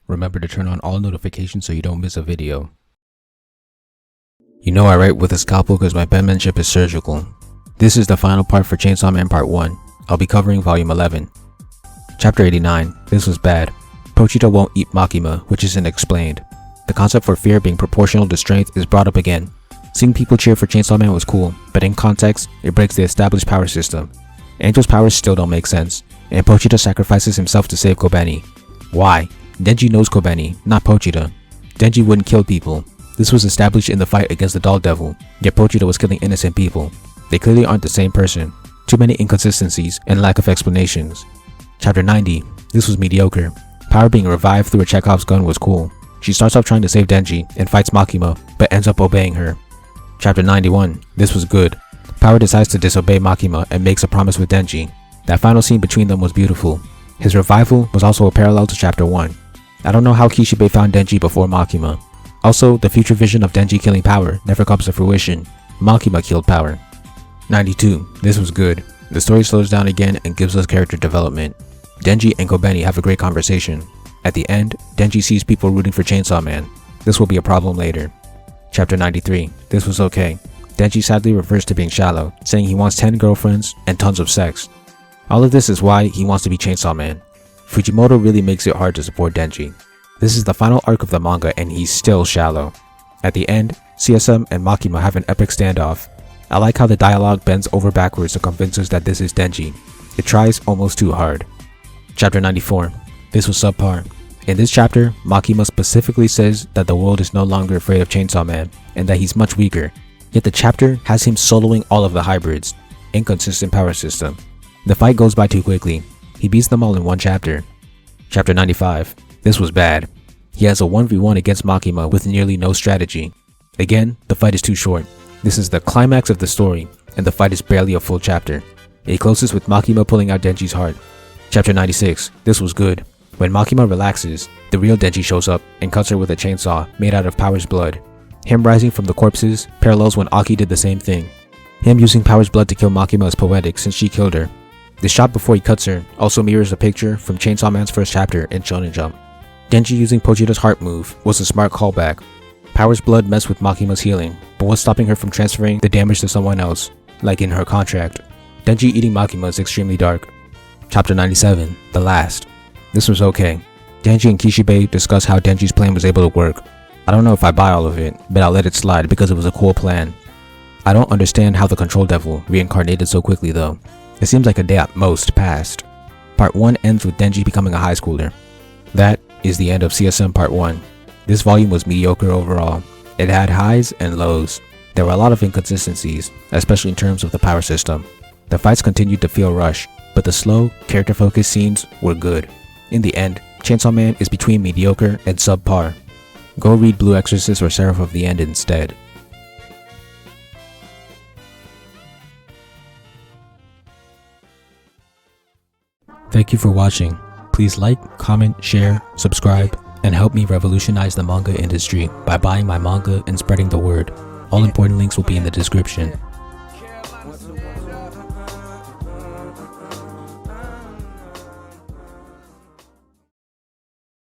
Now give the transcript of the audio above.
Remember to turn on all notifications so you don't miss a video. You know I write with a scalpel because my penmanship is surgical. This is the final part for Chainsaw Man Part 1. I'll be covering Volume 11. Chapter 89. This was bad. Pochita won't eat Makima, which isn't explained. The concept for fear being proportional to strength is brought up again. Seeing people cheer for Chainsaw Man was cool, but in context, it breaks the established power system. Angel's powers still don't make sense, and Pochita sacrifices himself to save Kobeni. Why? Denji knows Kobeni, not Pochita. Denji wouldn't kill people. This was established in the fight against the Doll Devil, yet Pochita was killing innocent people. They clearly aren't the same person. Too many inconsistencies and lack of explanations. Chapter 90. This was mediocre. Power being revived through a Chekhov's gun was cool. She starts off trying to save Denji and fights Makima, but ends up obeying her. Chapter 91. This was good. Power decides to disobey Makima and makes a promise with Denji. That final scene between them was beautiful. His revival was also a parallel to Chapter 1. I don't know how Kishibe found Denji before Makima. Also, the future vision of Denji killing Power never comes to fruition. Makima killed Power. 92. This was good. The story slows down again and gives us character development. Denji and Kobeni have a great conversation. At the end, Denji sees people rooting for Chainsaw Man. This will be a problem later. Chapter 93. This was okay. Denji sadly reverts to being shallow, saying he wants 10 girlfriends and tons of sex. All of this is why he wants to be Chainsaw Man. Fujimoto really makes it hard to support Denji. This is the final arc of the manga and he's still shallow. At the end, CSM and Makima have an epic standoff. I like how the dialogue bends over backwards to convince us that this is Denji. It tries almost too hard. Chapter 94. This was subpar. In this chapter, Makima specifically says that the world is no longer afraid of Chainsaw Man and that he's much weaker. Yet the chapter has him soloing all of the hybrids. Inconsistent power system. The fight goes by too quickly. He beats them all in one chapter. Chapter 95. This was bad. He has a 1v1 against Makima with nearly no strategy. Again, the fight is too short. This is the climax of the story, and the fight is barely a full chapter. It closes with Makima pulling out Denji's heart. Chapter 96. This was good. When Makima relaxes, the real Denji shows up and cuts her with a chainsaw made out of Power's blood. Him rising from the corpses parallels when Aki did the same thing. Him using Power's blood to kill Makima is poetic since she killed her. The shot before he cuts her also mirrors a picture from Chainsaw Man's first chapter in Shonen Jump. Denji using Pochita's heart move was a smart callback. Power's blood messed with Makima's healing, but was stopping her from transferring the damage to someone else, like in her contract. Denji eating Makima is extremely dark. Chapter 97. The last. This was okay. Denji and Kishibe discuss how Denji's plan was able to work. I don't know if I buy all of it, but I'll let it slide because it was a cool plan. I don't understand how the Control Devil reincarnated so quickly though. It seems like a day at most passed. Part 1 ends with Denji becoming a high schooler. That is the end of CSM Part 1. This volume was mediocre overall. It had highs and lows. There were a lot of inconsistencies, especially in terms of the power system. The fights continued to feel rushed, but the slow, character-focused scenes were good. In the end, Chainsaw Man is between mediocre and subpar. Go read Blue Exorcist or Seraph of the End instead. Thank you for watching. Please like, comment, share, subscribe, and help me revolutionize the manga industry by buying my manga and spreading the word. All important links will be in the description.